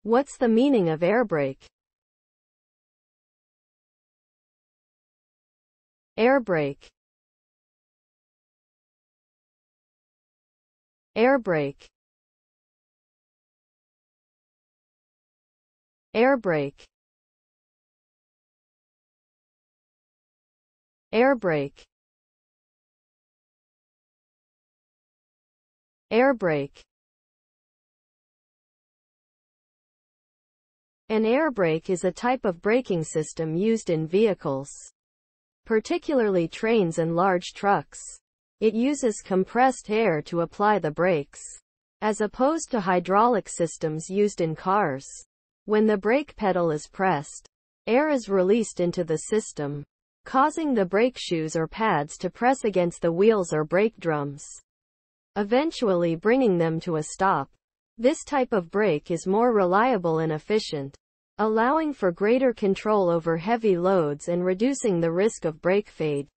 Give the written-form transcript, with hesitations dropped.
What's the meaning of air brake? Air brake. Air brake. Air brake. Air brake. Air brake. An air brake is a type of braking system used in vehicles, particularly trains and large trucks. It uses compressed air to apply the brakes, as opposed to hydraulic systems used in cars. When the brake pedal is pressed, air is released into the system, causing the brake shoes or pads to press against the wheels or brake drums, eventually bringing them to a stop. This type of brake is more reliable and efficient, allowing for greater control over heavy loads and reducing the risk of brake fade.